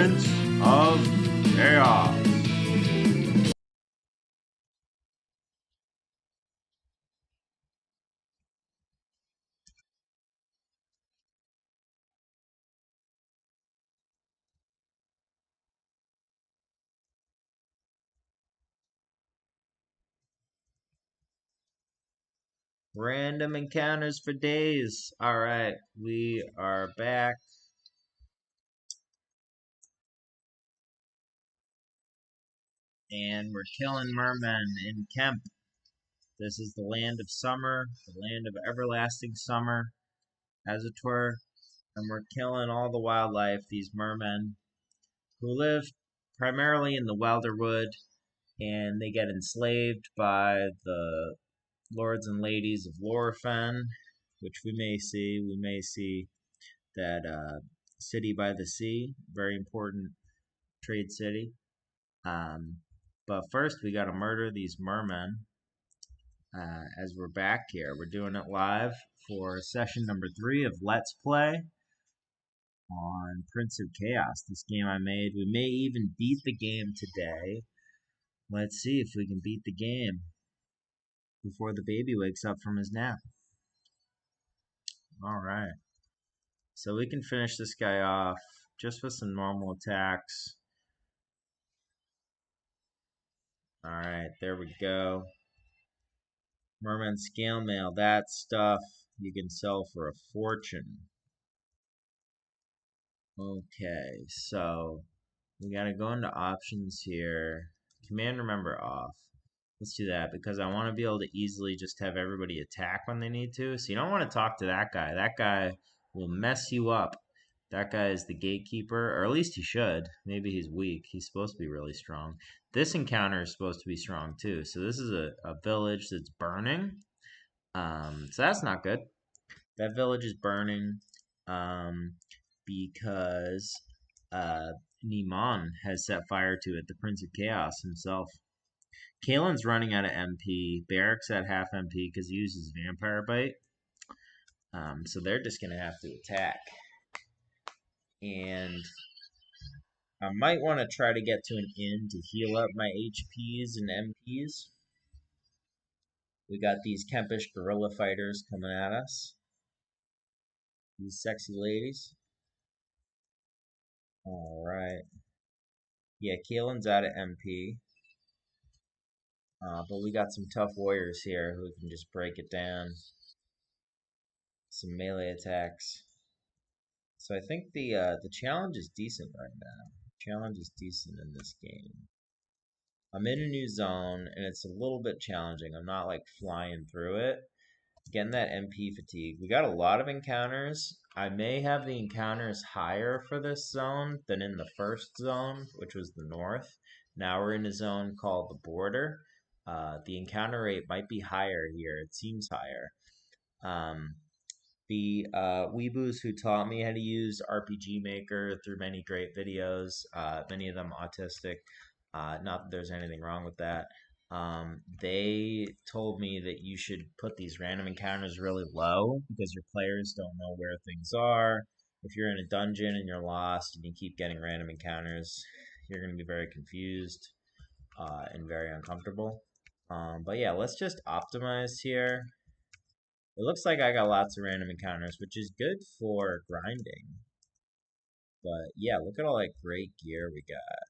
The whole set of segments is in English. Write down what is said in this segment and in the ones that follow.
Prince of Chaos. Random encounters for days. Alright, we are back. And we're killing mermen in Kemp. This is the land of summer, the land of everlasting summer, as it were. And we're killing all the wildlife, these mermen, who live primarily in the Welderwood, and they get enslaved by the lords and ladies of Lorfen, which we may see. We may see that city by the sea, very important trade city. But first, we got to murder these mermen. As we're back here, we're doing it live for session number 3 of Let's Play on Prince of Chaos. This game I made. We may even beat the game today. Let's see if we can beat the game before the baby wakes up from his nap. Alright. So we can finish this guy off just with some normal attacks. Alright, there we go. Merman scale mail, that stuff you can sell for a fortune. Okay, so we gotta go into options here. Command remember off. Let's do that because I want to be able to easily just have everybody attack when they need to. So you don't want to talk to that guy. That guy will mess you up. That guy is the gatekeeper, or at least he should. Maybe he's weak. He's supposed to be really strong. This encounter is supposed to be strong too. So this is a village that's burning. So that's not good. That village is burning because Niman has set fire to it, the Prince of Chaos himself. Kalen's running out of MP. Barrick's at half MP because he uses Vampire Bite. So they're just going to have to attack. And I might want to try to get to an inn to heal up my HPs and MPs. We got these Kempish guerrilla fighters coming at us. These sexy ladies. Alright. Yeah, Kalen's out of MP. But we got some tough warriors here who can just break it down. Some melee attacks. So I think the challenge is decent right now. Challenge is decent in this game. I'm in a new zone and it's a little bit challenging. I'm not like flying through it. Getting that MP fatigue. We got a lot of encounters. I may have the encounters higher for this zone than in the first zone, which was the north. Now we're in a zone called the border. The encounter rate might be higher here. It seems higher. The weeboos who taught me how to use RPG Maker through many great videos, many of them autistic, not that there's anything wrong with that. They told me that you should put these random encounters really low because your players don't know where things are. If you're in a dungeon and you're lost and you keep getting random encounters, you're going to be very confused and very uncomfortable. But yeah, let's just optimize here. It looks like I got lots of random encounters, which is good for grinding. But yeah, look at all that great gear we got.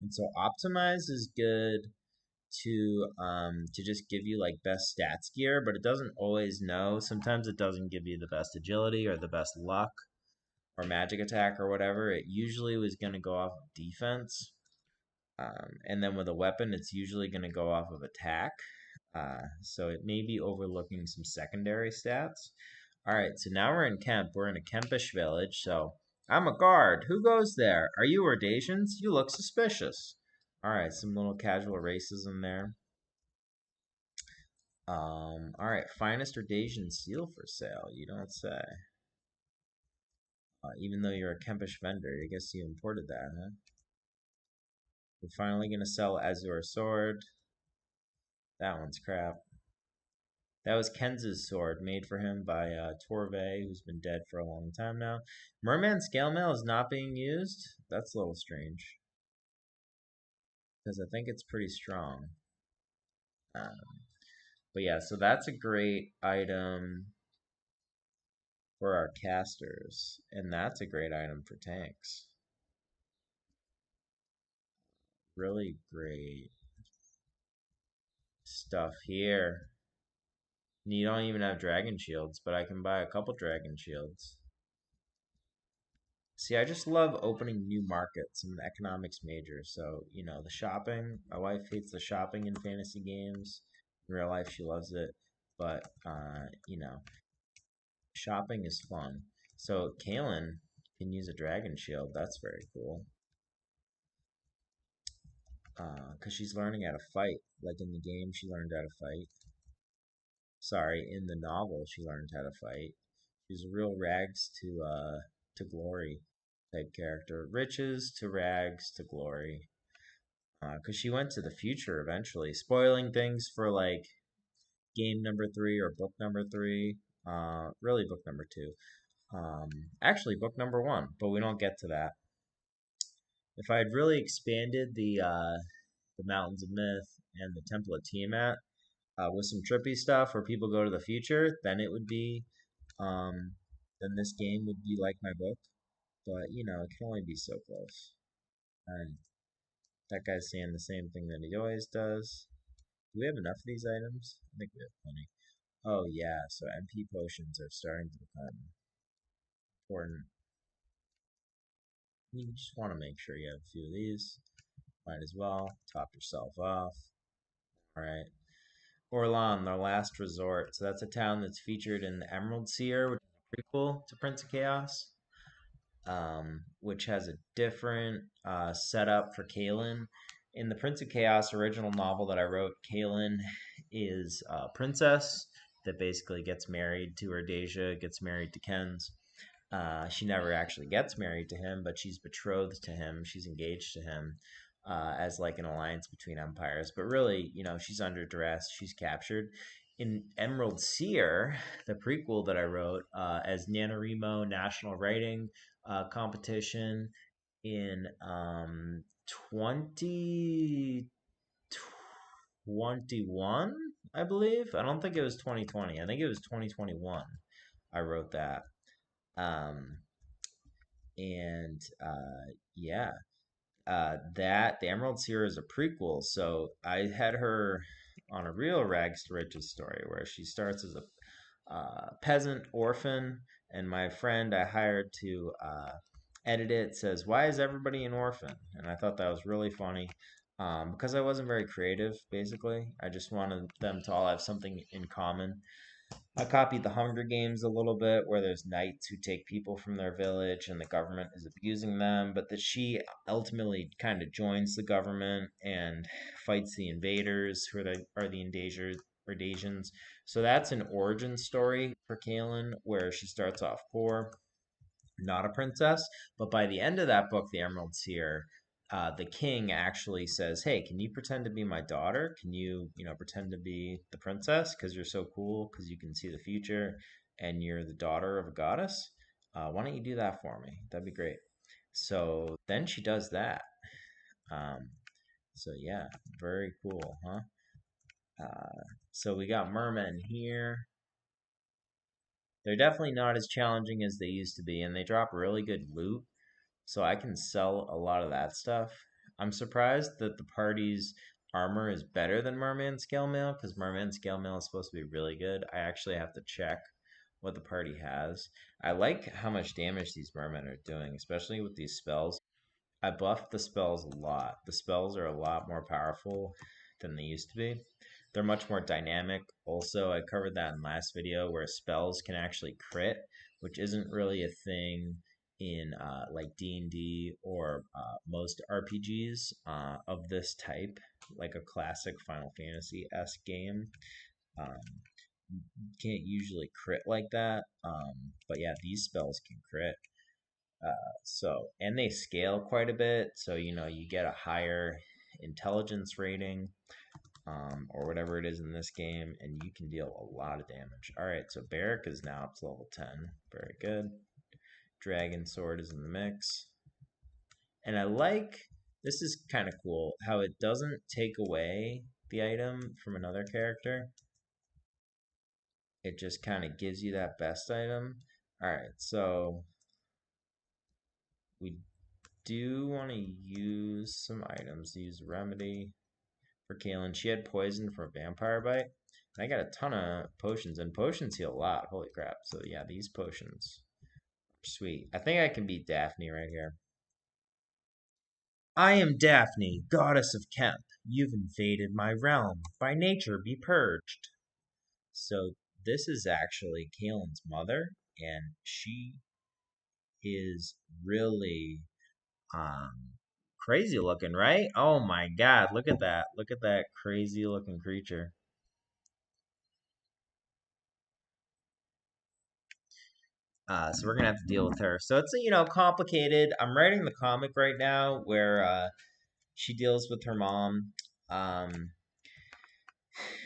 And so optimize is good to just give you like best stats gear, but it doesn't always know. Sometimes it doesn't give you the best agility or the best luck or magic attack or whatever. It usually was going to go off of defense. And then with a weapon, it's usually going to go off of attack. So it may be overlooking some secondary stats. Alright, so now we're in Kemp. We're in a Kempish village, so I'm a guard. Who goes there? Are you Ordasians? You look suspicious. Alright, some little casual racism there. Alright, finest Ordasian seal for sale. You don't say. Even though you're a Kempish vendor, I guess you imported that, huh? We're finally gonna sell Azure Sword. That one's crap. That was Kenz's sword, made for him by Torve, who's been dead for a long time now. Merman scale mail is not being used. That's a little strange, because I think it's pretty strong. But yeah, so that's a great item for our casters, and that's a great item for tanks. Really great stuff here. And you don't even have dragon shields, but I can buy a couple dragon shields. See, I just love opening new markets. I'm an economics major, so you know the shopping. My wife hates the shopping in fantasy games. In real life, she loves it, but you know, shopping is fun. So Kaylin can use a dragon shield. That's very cool. Because she's learning how to fight. Like in the game, she learned how to fight. Sorry, in the novel, she learned how to fight. She's a real rags to glory type character. Riches to rags to glory. Because she went to the future eventually, spoiling things for like game number 3 or book number 3. Really book number 2. Actually book number 1, but we don't get to that. If I had really expanded the Mountains of Myth and the Temple of Tiamat with some trippy stuff where people go to the future, then it would be, then this game would be like my book. But you know, it can only be so close. And that guy's saying the same thing that he always does. Do we have enough of these items? I think we have plenty. Oh yeah, so MP potions are starting to become important. You just want to make sure you have a few of these. Might as well top yourself off. Alright. Orlan, the last resort. So that's a town that's featured in the Emerald Seer, which is a prequel to Prince of Chaos, which has a different setup for Kaylin. In the Prince of Chaos original novel that I wrote, Kaylin is a princess that basically gets married to Erdasia, gets married to Kenz. She never actually gets married to him, but she's betrothed to him. She's engaged to him as like an alliance between empires. But really, you know, she's under duress. She's captured. In Emerald Seer, the prequel that I wrote as NaNoWriMo National Writing Competition in 2021, I believe. I don't think it was 2020. I think it was 2021. I wrote that. Um, and yeah, that the Emerald Seer is a prequel. So I had her on a real rags to riches story where she starts as a peasant orphan, and my friend I hired to edit it says, "Why is everybody an orphan?" And I thought that was really funny. Because I wasn't very creative, basically. I just wanted them to all have something in common. I copied the Hunger Games a little bit, where there's knights who take people from their village and the government is abusing them, but that she ultimately kind of joins the government and fights the invaders, who are the Erdasians. So that's an origin story for Kaylin, where she starts off poor, not a princess. But by the end of that book, The Emerald Seer, the king actually says, "Hey, can you pretend to be my daughter? Can you know, pretend to be the princess because you're so cool because you can see the future and you're the daughter of a goddess? Why don't you do that for me? That'd be great." So then she does that. Um, so yeah, very cool, huh? So we got mermen here. They're definitely not as challenging as they used to be, and they drop really good loot. So I can sell a lot of that stuff. I'm surprised that the party's armor is better than Merman Scale Mail, because Merman Scale Mail is supposed to be really good. I actually have to check what the party has. I like how much damage these mermen are doing, especially with these spells. I buffed the spells a lot. The spells are a lot more powerful than they used to be. They're much more dynamic. Also, I covered that in last video where spells can actually crit, which isn't really a thing in like D&D or most RPGs of this type, like a classic Final Fantasy-esque game. Um, can't usually crit like that. But yeah, these spells can crit. So, and they scale quite a bit. So, you know, you get a higher intelligence rating. or whatever it is in this game, and you can deal a lot of damage. Alright, so Barrack is now up to level 10. Very good. Dragon Sword is in the mix. And I like, this is kind of cool, how it doesn't take away the item from another character. It just kind of gives you that best item. Alright, so we do want to use some items. Use Remedy for Kaylin. She had poison for Vampire Bite. And I got a ton of potions, and potions heal a lot. Holy crap. So yeah, these potions are sweet. I think I can beat Daphne right here. I am Daphne, goddess of Kemp. You've invaded my realm. By nature be purged. So this is actually Kaylin's mother, and she is really crazy looking, right? Oh my god, look at that. Look at that crazy looking creature. So we're gonna have to deal with her. So it's complicated. I'm writing the comic right now where she deals with her mom.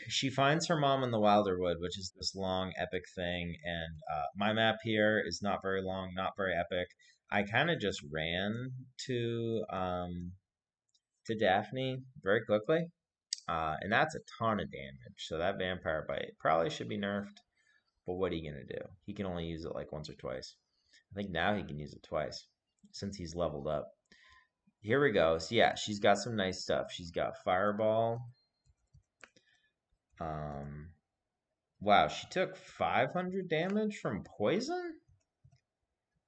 She finds her mom in the Wilderwood, which is this long epic thing, and my map here is not very long, not very epic. I kind of just ran to Daphne very quickly, and that's a ton of damage. So that Vampire Bite probably should be nerfed. But what are you gonna do? He can only use it like once or twice. I think now he can use it twice since he's leveled up. Here we go. So yeah, she's got some nice stuff. She's got Fireball. Um, wow, she took 500 damage from poison?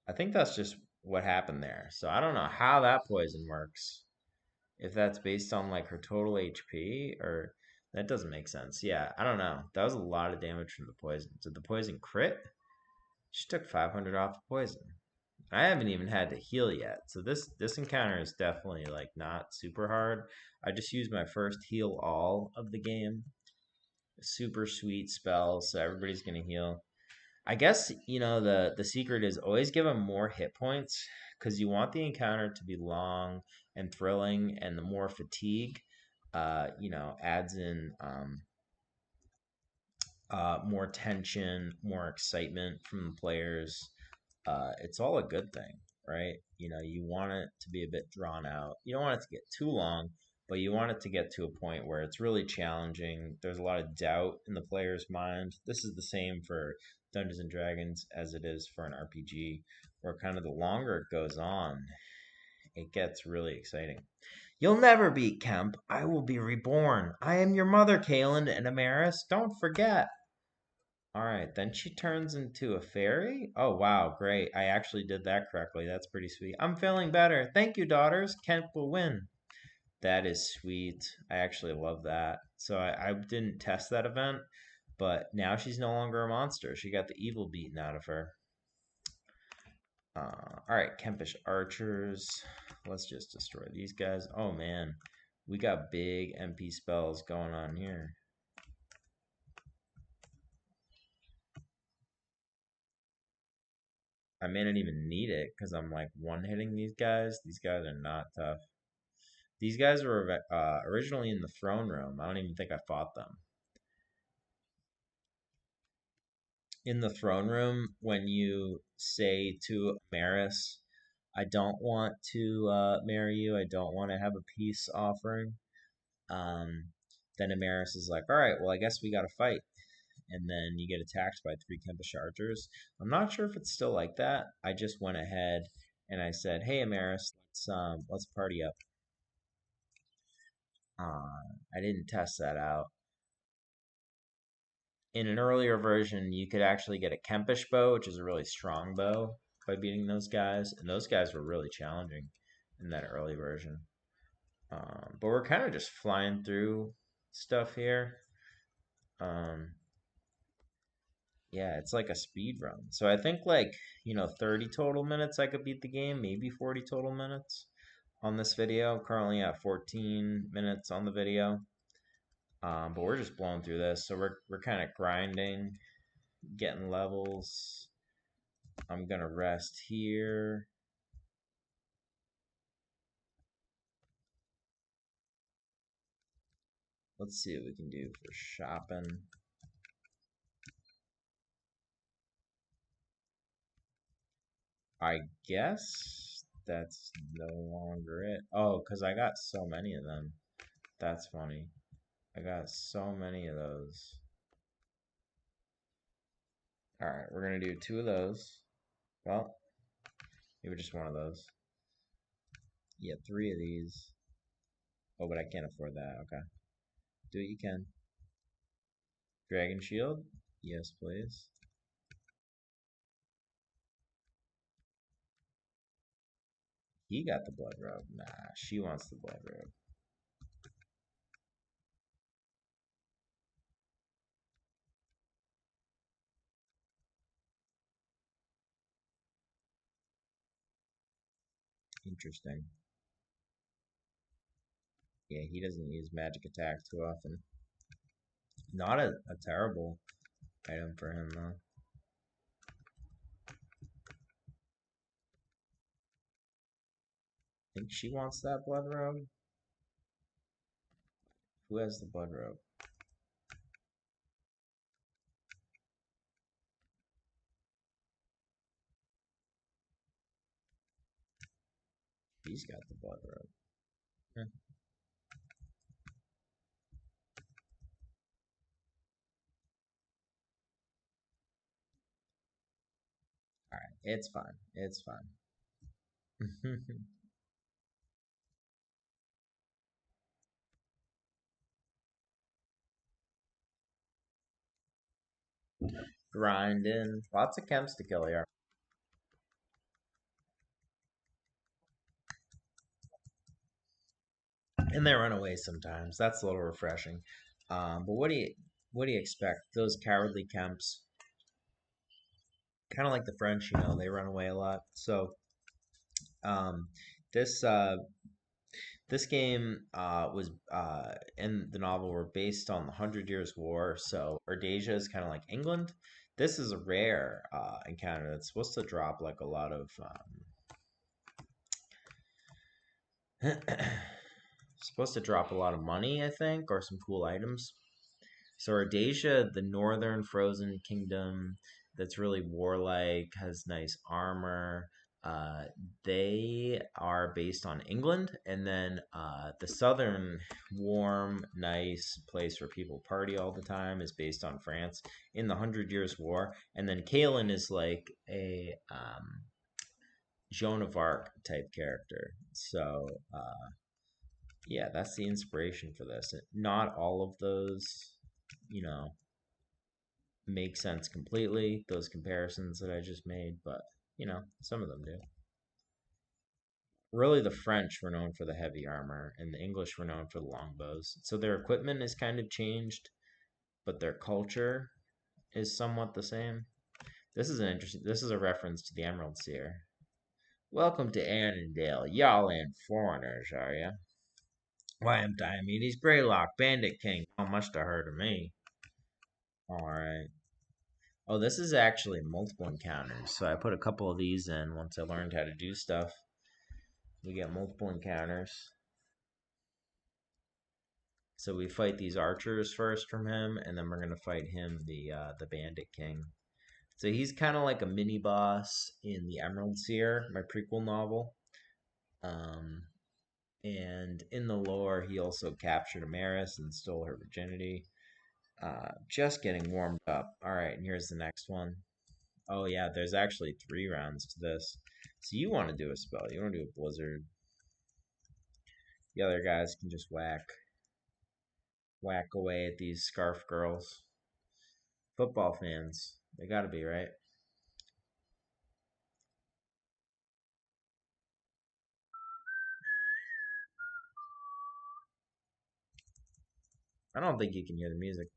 I think that's just what happened there. So I don't know how that poison works. If that's based on like her total HP or that doesn't make sense. Yeah, I don't know. That was a lot of damage from the poison. Did the poison crit? She took 500 off the poison. I haven't even had to heal yet. So this encounter is definitely like not super hard. I just used my first heal all of the game. Super sweet spell, so everybody's gonna heal. I guess the secret is always give them more hit points because you want the encounter to be long and thrilling, and the more fatigue, adds in more tension, more excitement from the players. It's all a good thing, right? You want it to be a bit drawn out. You don't want it to get too long, but you want it to get to a point where it's really challenging. There's a lot of doubt in the player's mind. This is the same for Dungeons and Dragons as it is for an RPG, where kind of the longer it goes on, it gets really exciting. You'll never beat Kemp. I will be reborn. I am your mother, Kaylin and Amaris. Don't forget. All right, then she turns into a fairy. Oh, wow, great. I actually did that correctly. That's pretty sweet. I'm feeling better. Thank you, daughters. Kemp will win. That is sweet. I actually love that. So I didn't test that event, but now she's no longer a monster. She got the evil beaten out of her. All right, Kempish archers. Let's just destroy these guys. Oh, man. We got big MP spells going on here. I may not even need it because I'm like one-hitting these guys. These guys are not tough. These guys were originally in the throne room. I don't even think I fought them. In the throne room, when you say to Maris, I don't want to marry you, I don't want to have a peace offering, um, then Amaris is like, all right, well, I guess we got to fight. And then you get attacked by 3 Kempish archers. I'm not sure if it's still like that. I just went ahead and I said, hey, Amaris, let's party up. I didn't test that out. In an earlier version, you could actually get a Kempish bow, which is a really strong bow, by beating those guys. And those guys were really challenging in that early version. But we're kind of just flying through stuff here. Yeah, it's like a speed run. So I think like, 30 total minutes I could beat the game, maybe 40 total minutes on this video. I'm currently at 14 minutes on the video. But we're just blowing through this. So we're kind of grinding, getting levels. I'm gonna rest here. Let's see what we can do for shopping. I guess that's no longer it. Oh, because I got so many of them. That's funny. I got so many of those. Alright, we're going to do 2 of those. Well, maybe just 1 of those. Yeah, 3 of these. Oh, but I can't afford that. Okay. Do what you can. Dragon Shield? Yes, please. He got the blood robe. Nah, she wants the blood robe. Interesting. Yeah, he doesn't use magic attack too often. Not a terrible item for him, though. I think she wants that blood robe. Who has the blood robe? He's got the blood robe. Hmm. Alright, it's fine. It's fine. Grinding. Lots of chems to kill here. And they run away sometimes. That's a little refreshing. But what do you expect? Those cowardly Kemps, kind of like the French, they run away a lot. So um, this this game was in the novel were based on the Hundred Years' War. So Ardasia is kind of like England. This is a rare encounter that's supposed to drop like a lot of supposed to drop a lot of money, I think, or some cool items. So Ardasia, the northern frozen kingdom that's really warlike, has nice armor. Uh, they are based on England, and then the southern warm, nice place where people party all the time is based on France in the Hundred Years' War. And then Kalen is like a Joan of Arc type character. So yeah, that's the inspiration for this. Not all of those, you know, make sense completely, those comparisons that I just made, but some of them do. Really, the French were known for the heavy armor, and the English were known for the longbows. So their equipment is kind of changed, but their culture is somewhat the same. This is a reference to the Emerald Seer. Welcome to Annandale. Y'all ain't foreigners, are ya? Why, I'm Diomedes Greylock, Bandit King. Not much to heard of me. Alright. Oh, this is actually multiple encounters. So I put a couple of these in once I learned how to do stuff. We get multiple encounters. So we fight these archers first from him, and then we're gonna fight him, the Bandit King. So he's kind of like a mini boss in the Emerald Seer, my prequel novel. Um, and in the lore, he also captured Amaris and stole her virginity. Just getting warmed up. All right, and here's the next one. Oh yeah, there's actually 3 rounds to this. So you want to do a spell. You want to do a blizzard. The other guys can just whack away at these scarf girls. Football fans. They gotta be, right? I don't think you can hear the music.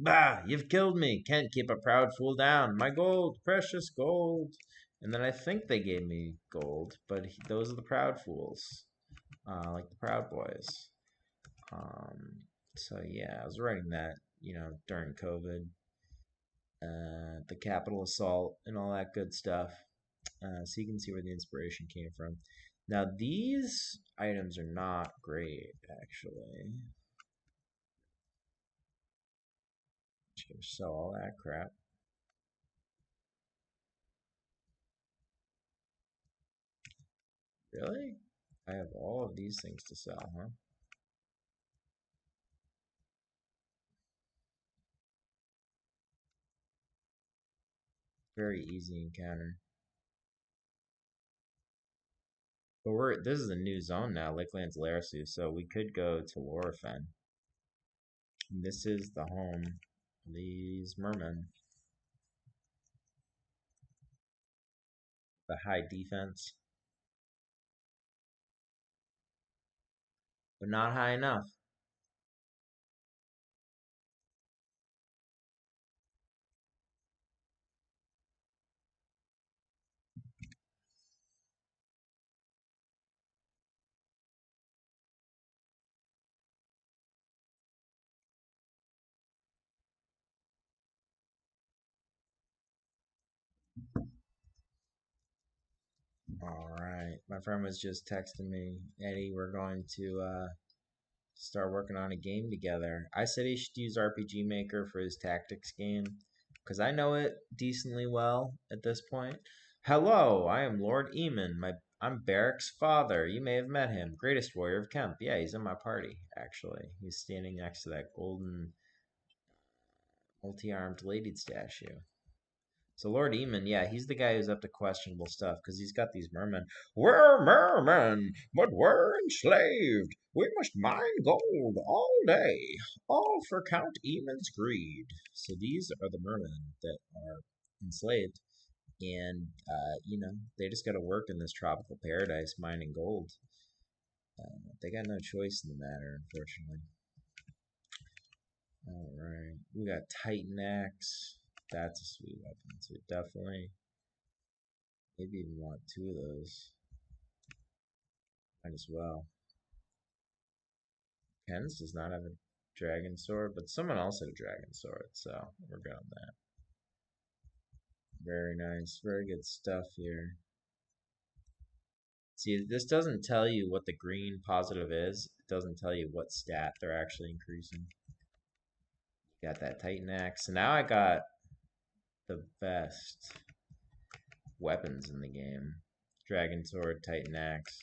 Bah, you've killed me. Can't keep a proud fool down. My gold, precious gold. And then I think they gave me gold, but those are the proud fools. Like the Proud Boys. So yeah, I was writing that, during COVID. the capital assault, and all that good stuff. So you can see where the inspiration came from. Now these items are not great, actually. Just gonna sell all that crap. Really? I have all of these things to sell, huh? Very easy encounter. But this is a new zone now, Lakelands Larasu, so we could go to Lorofen. And this is the home of these mermen. The high defense. But not high enough. Alright. My friend was just texting me, Eddie, we're going to start working on a game together. I said he should use RPG Maker for his tactics game, because I know it decently well at this point. Hello, I am Lord Eamon. I'm Barrick's father. You may have met him. Greatest warrior of Kemp. Yeah, he's in my party, actually. He's standing next to that golden multi-armed lady statue. So Lord Eamon, yeah, he's the guy who's up to questionable stuff because he's got these mermen. We're mermen, but we're enslaved. We must mine gold all day, all for Count Eamon's greed. So these are the mermen that are enslaved, and they just got to work in this tropical paradise mining gold. They got no choice in the matter, unfortunately. All right, we got Titan Axe. That's a sweet weapon, so definitely. Maybe even want two of those. Might as well. Ken's does not have a dragon sword, but someone else had a dragon sword, so we're good on that. Very nice. Very good stuff here. See, this doesn't tell you what the green positive is. It doesn't tell you what stat they're actually increasing. Got that Titan Axe. So now I got the best weapons in the game. Dragon Sword, Titan Axe,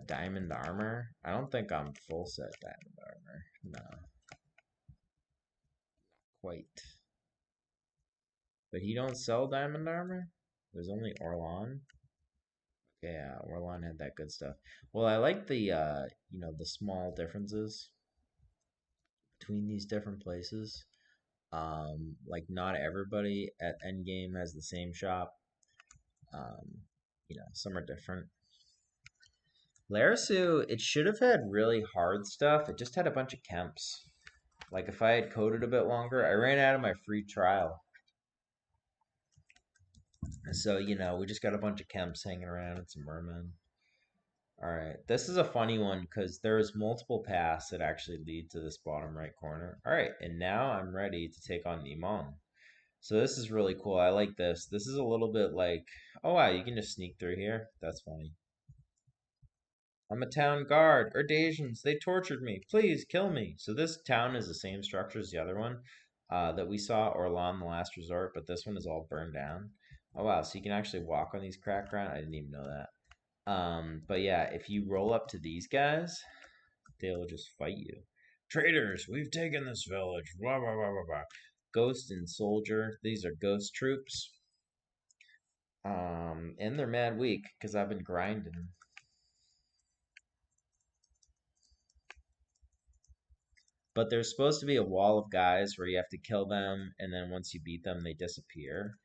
Diamond Armor. I don't think I'm full set Diamond Armor. No. Quite. But he don't sell Diamond Armor? There's only Orlan. Yeah, Orlan had that good stuff. Well, I like the small differences between these different places. Like not everybody at Endgame has the same shop. Some are different. Larasu, it should have had really hard stuff. It just had a bunch of Kemps. Like if I had coded a bit longer, I ran out of my free trial. So, we just got a bunch of Kemps hanging around and some mermen. Alright, this is a funny one because there's multiple paths that actually lead to this bottom right corner. Alright, and now I'm ready to take on Nimon. So this is really cool. I like this. This is a little bit like, oh wow, you can just sneak through here. That's funny. I'm a town guard. Erdasians, they tortured me. Please kill me. So this town is the same structure as the other one that we saw, Orlan, the Last Resort, but this one is all burned down. Oh wow, so you can actually walk on these cracked ground. I didn't even know that. But yeah, if you roll up to these guys, they'll just fight you. Traitors, we've taken this village. Blah, blah, blah, blah, blah. Ghost and soldier, these are ghost troops. And they're mad weak because I've been grinding. But there's supposed to be a wall of guys where you have to kill them, and then once you beat them, they disappear.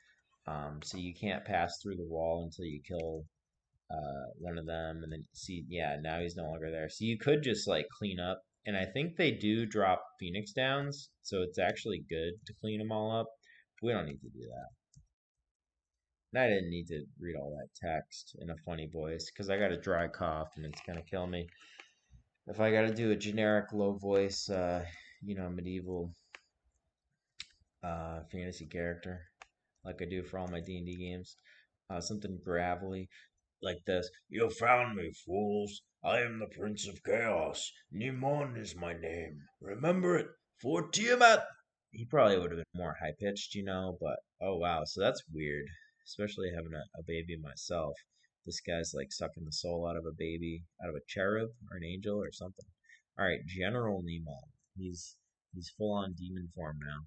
So you can't pass through the wall until you kill one of them, and then see, yeah, now he's no longer there. So you could just like clean up, and I think they do drop Phoenix Downs, so it's actually good to clean them all up. We don't need to do that. And I didn't need to read all that text in a funny voice because I got a dry cough and it's gonna kill me. If I got to do a generic low voice, medieval fantasy character, like I do for all my D&D games. Something gravelly, like this. You found me, fools. I am the Prince of Chaos. Nimon is my name. Remember it, for Tiamat. He probably would have been more high pitched, but oh wow, so that's weird. Especially having a baby myself. This guy's like sucking the soul out of a baby, out of a cherub or an angel or something. All right, General Nimon. He's full on demon form now.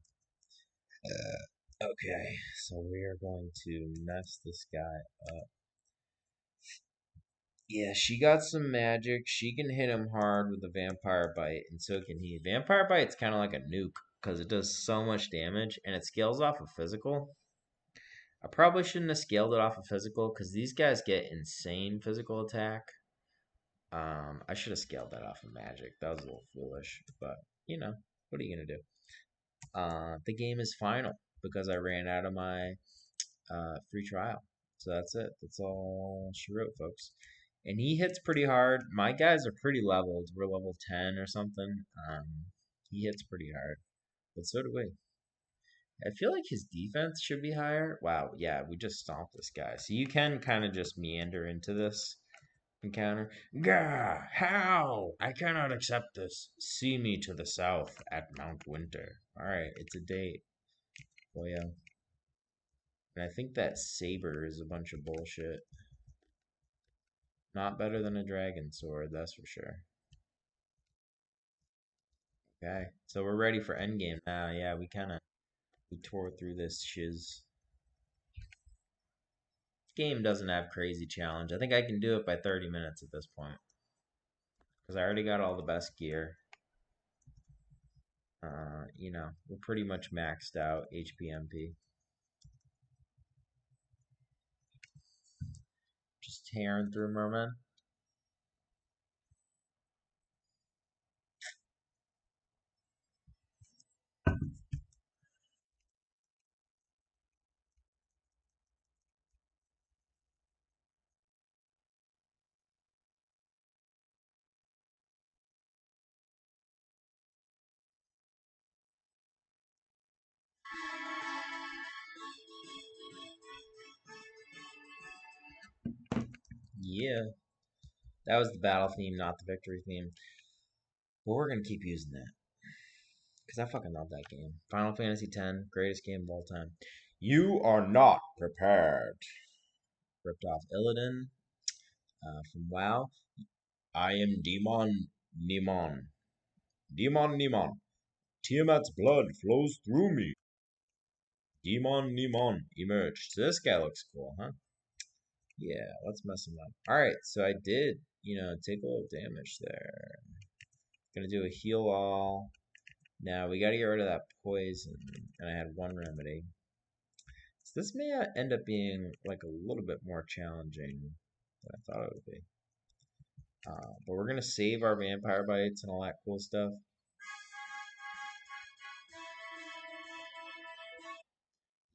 Okay, so we are going to mess this guy up. Yeah, she got some magic. She can hit him hard with a vampire bite, and so can he. Vampire bite's kind of like a nuke because it does so much damage, and it scales off of physical. I probably shouldn't have scaled it off of physical because these guys get insane physical attack. I should have scaled that off of magic. That was a little foolish, but what are you gonna do? The game is final because I ran out of my free trial. So that's it. That's all she wrote, folks. And he hits pretty hard. My guys are pretty leveled. We're level 10 or something. He hits pretty hard, but so do we. I feel like his defense should be higher. Wow, yeah, we just stomped this guy. So you can kind of just meander into this encounter. Gah! How? I cannot accept this. See me to the south at Mount Winter. Alright, it's a date. Oh yeah. And I think that saber is a bunch of bullshit. Not better than a dragon sword, that's for sure. Okay, so we're ready for endgame now. Yeah, we tore through this shiz. Game doesn't have crazy challenge. I think I can do it by 30 minutes at this point. Because I already got all the best gear. We're pretty much maxed out HPMP. Just tearing through Merman. Yeah, that was the battle theme, not the victory theme. But we're gonna keep using that. Because I fucking love that game. Final Fantasy X, greatest game of all time. You are not prepared. Ripped off Illidan from WoW. I am Demon Nimon. Demon Nimon. Tiamat's blood flows through me. Demon Nimon emerged. So this guy looks cool, huh? Yeah, let's mess him up. Alright, so I did, take a little damage there. Gonna do a heal all. Now we gotta get rid of that poison. And I had one remedy. So this may end up being like a little bit more challenging than I thought it would be. But we're gonna save our vampire bites and all that cool stuff.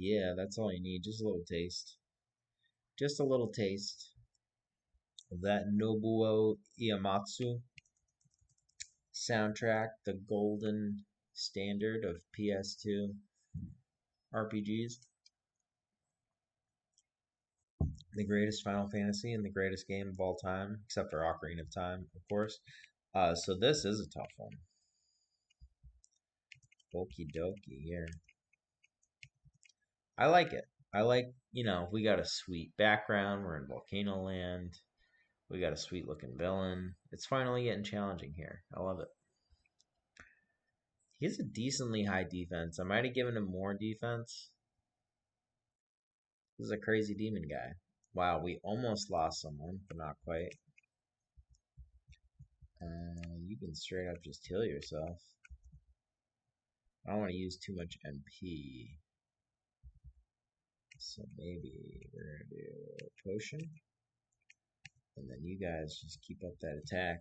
Yeah, that's all you need. Just a little taste. Just a little taste of that Nobuo Iematsu soundtrack, the golden standard of PS2 RPGs. The greatest Final Fantasy and the greatest game of all time, except for Ocarina of Time, of course. So this is a tough one. Okie dokie here. I like it. I like, we got a sweet background. We're in Volcano Land. We got a sweet looking villain. It's finally getting challenging here. I love it. He has a decently high defense. I might have given him more defense. This is a crazy demon guy. Wow, we almost lost someone, but not quite. You can straight up just heal yourself. I don't want to use too much MP. So maybe we're going to do a potion. And then you guys just keep up that attack.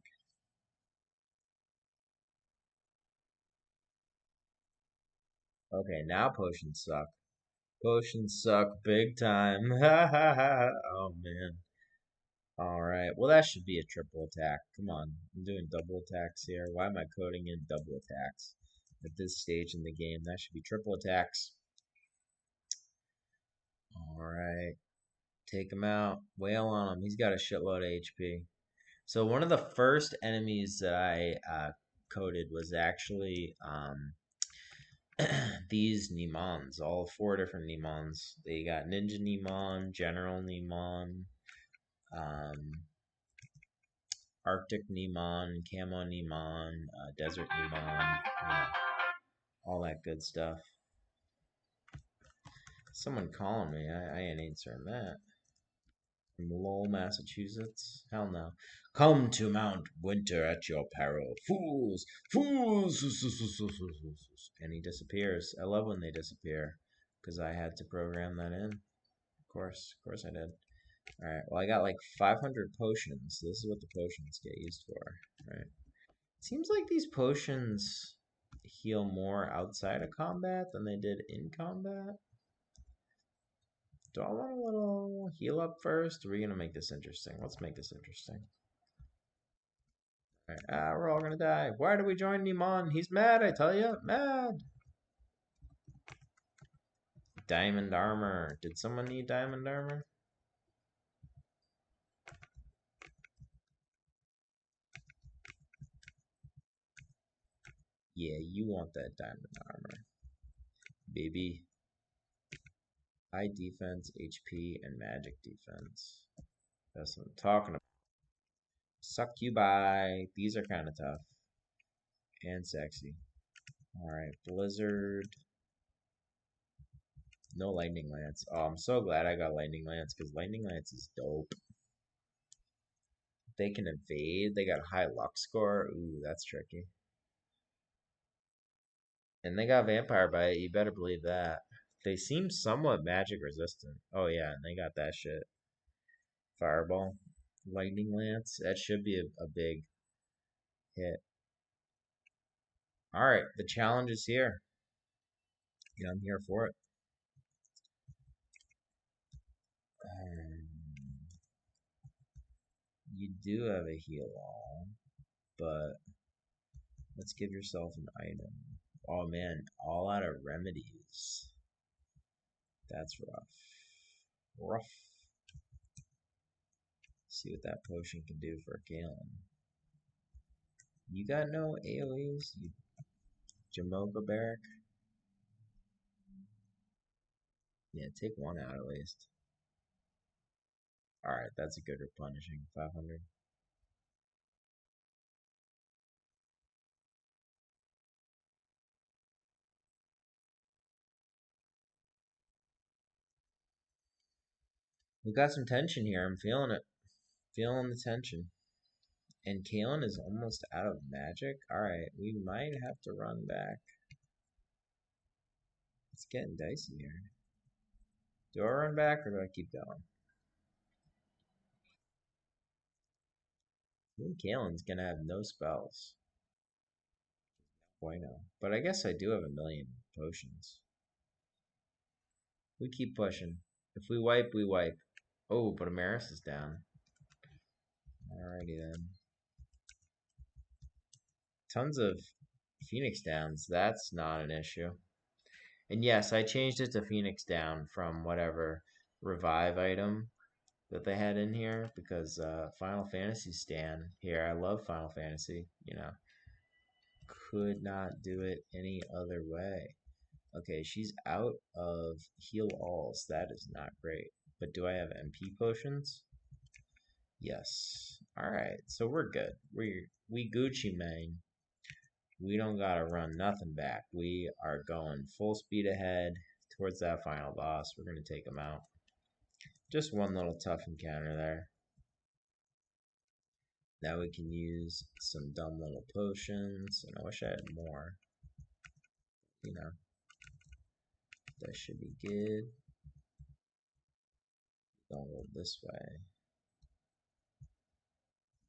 Okay, now potions suck. Potions suck big time. Oh, man. Alright, well that should be a triple attack. Come on, I'm doing double attacks here. Why am I coding in double attacks? at this stage in the game. That should be triple attacks. Alright. Take him out. Wail on him. He's got a shitload of HP. So one of the first enemies that I coded was actually these Nimons. All 4 different Nimons. They got Ninja Nimon, General Nimon, Arctic Nimon, Camo Nimon, Desert Nimon, all that good stuff. Someone calling me. I ain't answering that. From Lowell, Massachusetts? Hell no. Come to Mount Winter at your peril. Fools! Fools! And he disappears. I love when they disappear. Because I had to program that in. Of course I did. Alright, well I got like 500 potions. This is what the potions get used for. Right. Seems like these potions heal more outside of combat than they did in combat. Do I want a little heal up first? Or are we gonna make this interesting? Let's make this interesting. Alright, we're all gonna die. Why do we join Nimon? He's mad, I tell you. Mad! Diamond armor. Did someone need diamond armor? Yeah, you want that diamond armor. Baby. High defense, HP, and magic defense. That's what I'm talking about. Succubi. These are kind of tough. And sexy. Alright, Blizzard. No Lightning Lance. Oh, I'm so glad I got Lightning Lance, because Lightning Lance is dope. They can evade. They got a high luck score. Ooh, that's tricky. And they got Vampire Bite. You better believe that. They seem somewhat magic resistant. Oh, yeah, and they got that shit. Fireball. Lightning Lance. That should be a big hit. Alright, the challenge is here. Yeah, I'm here for it. You do have a heal all, but let's give yourself an item. Oh man, all out of remedies. That's rough. Rough. See what that potion can do for Galen. You got no AoEs, you Jamoga Barrack? Yeah, take one out at least. Alright, that's a good replenishing. 500. We got some tension here. I'm feeling it. Feeling the tension. And Kalen is almost out of magic. Alright, we might have to run back. It's getting dicey here. Do I run back or do I keep going? I think Kalen's gonna have no spells. Why no? But I guess I do have a million potions. We keep pushing. If we wipe, we wipe. Oh, but Amaris is down. Alrighty then. Tons of Phoenix Downs. That's not an issue. And yes, I changed it to Phoenix Down from whatever revive item that they had in here because Final Fantasy Stan here. I love Final Fantasy. You know, could not do it any other way. Okay, she's out of heal alls. That is not great. But do I have MP potions? Yes. Alright, so we're good. We Gucci Mane. We don't gotta run nothing back. We are going full speed ahead towards that final boss. We're gonna take him out. Just one little tough encounter there. Now we can use some dumb little potions. And I wish I had more. You know. That should be good. Don't go this way.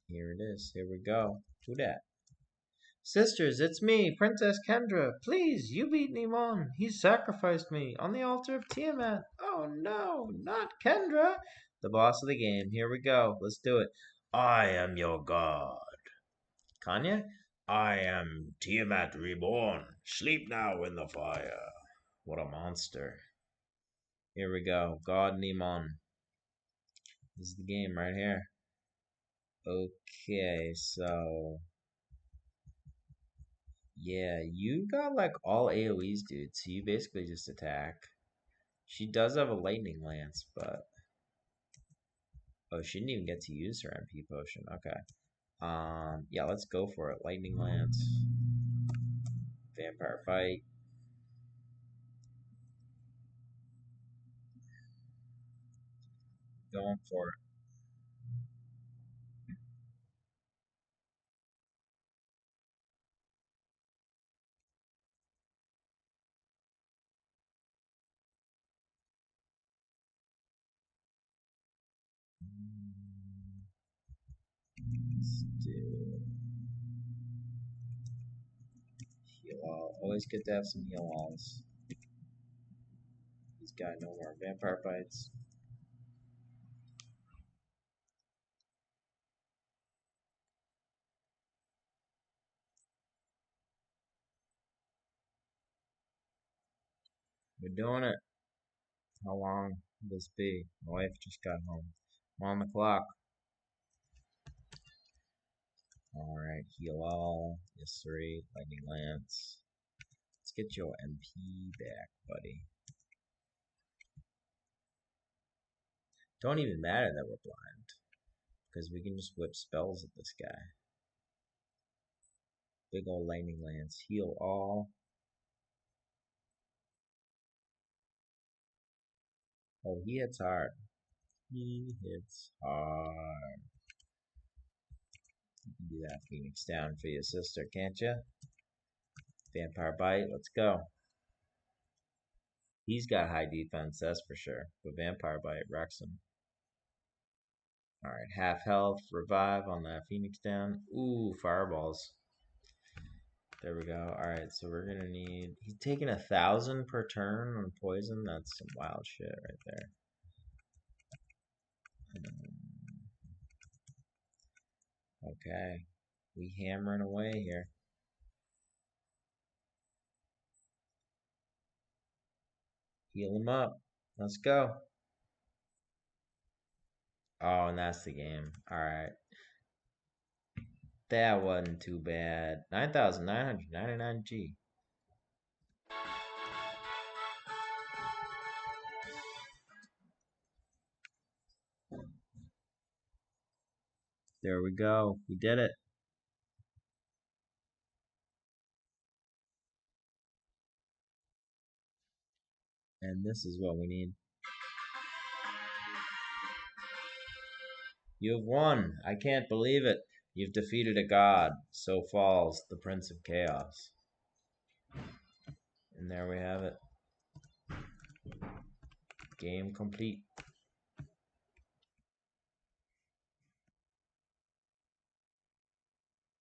Here it is. Here we go. Who dat? Sisters, it's me, Princess Kendra. Please, you beat Nimon. He sacrificed me on the altar of Tiamat. Oh no, not Kendra. The boss of the game. Here we go. Let's do it. I am your god. Kanye? I am Tiamat reborn. Sleep now in the fire. What a monster. Here we go. God Nimon. This is the game right here. Okay, so yeah, you got like all AoEs, dude. So you basically just attack. She does have a lightning lance, but oh, she didn't even get to use her MP potion. Okay. Yeah, let's go for it. Lightning lance, vampire bite. Going for it. Let's do heal all. Always good to have some heal alls. He's got no more vampire bites. We're doing it. How long will this be? My wife just got home. I'm on the clock. Alright, heal all. Yes, 3. Lightning Lance. Let's get your MP back, buddy. Don't even matter that we're blind. Because we can just whip spells at this guy. Big ol' Lightning Lance. Heal all. Oh, he hits hard. He hits hard. You can do that Phoenix down for your sister, can't you? Vampire Bite, let's go. He's got high defense, that's for sure. But Vampire Bite wrecks him. Alright, half health, revive on that Phoenix down. Ooh, fireballs. There we go. Alright, so we're gonna need... He's taking 1,000 per turn on poison. That's some wild shit right there. Okay. We hammering away here. Heal him up. Let's go. Oh, and that's the game. Alright. That wasn't too bad. 9,999 G. There we go. We did it. And this is what we need. You have won. I can't believe it. You've defeated a god. So falls the Prince of Chaos. And there we have it. Game complete.